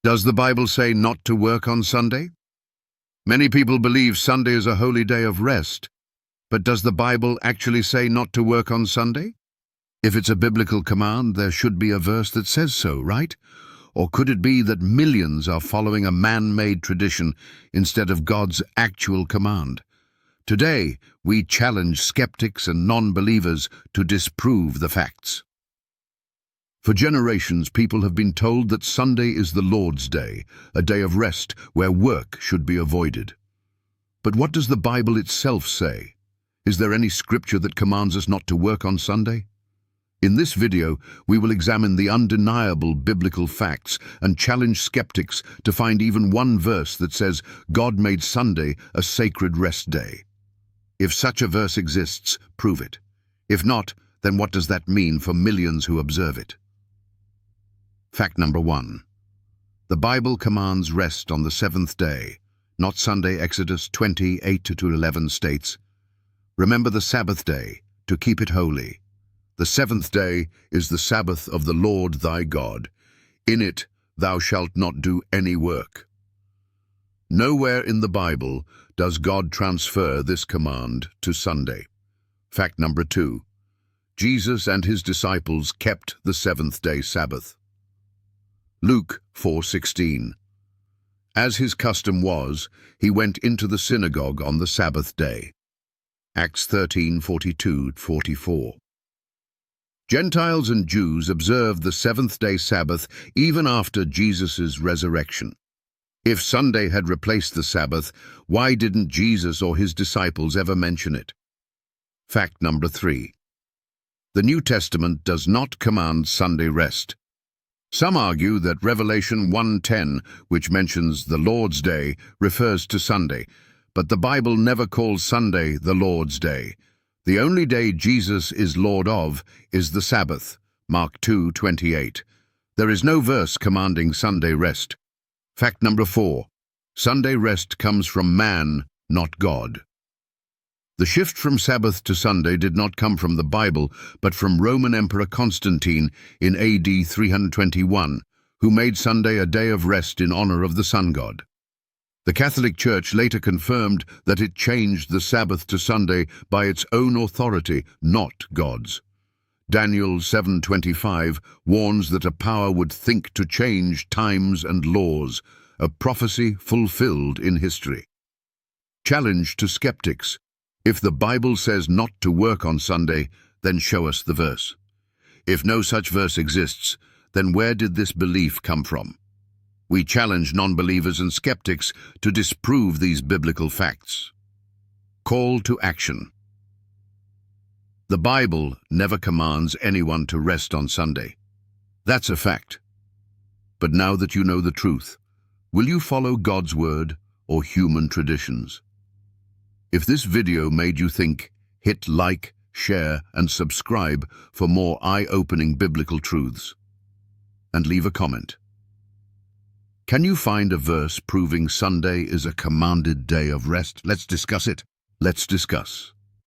Does the Bible say not to work on Sunday? Many people believe Sunday is a holy day of rest, but does the Bible actually say not to work on Sunday? If it's a biblical command, there should be a verse that says so, right? Or could it be that millions are following a man-made tradition instead of God's actual command? Today, we challenge skeptics and non-believers to disprove the facts. For generations, people have been told that Sunday is the Lord's day, a day of rest where work should be avoided. But what does the Bible itself say? Is there any scripture that commands us not to work on Sunday? In this video, we will examine the undeniable biblical facts and challenge skeptics to find even one verse that says God made Sunday a sacred rest day. If such a verse exists, prove it. If not, then what does that mean for millions who observe it? Fact number 1. The Bible commands rest on the seventh day, not Sunday. Exodus 20:8-11 states, "Remember the Sabbath day, to keep it holy. The seventh day is the Sabbath of the Lord thy God. In it thou shalt not do any work." Nowhere in the Bible does God transfer this command to Sunday. Fact number 2. Jesus and his disciples kept the seventh-day Sabbath. Luke 4:16. As his custom was, he went into the synagogue on the Sabbath day. Acts 13:42-44. Gentiles and Jews observed the seventh-day Sabbath even after Jesus' resurrection. If Sunday had replaced the Sabbath, why didn't Jesus or his disciples ever mention it? Fact number 3. The New Testament does not command Sunday rest. Some argue that Revelation 1:10, which mentions the Lord's Day, refers to Sunday, but the Bible never calls Sunday the Lord's Day. The only day Jesus is Lord of is the Sabbath, Mark 2:28. There is no verse commanding Sunday rest. Fact number 4. Sunday rest comes from man, not God. The shift from Sabbath to Sunday did not come from the Bible, but from Roman Emperor Constantine in AD 321, who made Sunday a day of rest in honor of the sun god. The Catholic Church later confirmed that it changed the Sabbath to Sunday by its own authority, not God's. Daniel 7:25 warns that a power would think to change times and laws, a prophecy fulfilled in history. Challenge to skeptics. If the Bible says not to work on Sunday, then show us the verse. If no such verse exists, then where did this belief come from? We challenge non-believers and skeptics to disprove these biblical facts. Call to action. The Bible never commands anyone to rest on Sunday. That's a fact. But now that you know the truth, will you follow God's word or human traditions? If this video made you think, hit like, share, and subscribe for more eye-opening biblical truths. And leave a comment. Can you find a verse proving Sunday is a commanded day of rest? Let's discuss it. Let's discuss.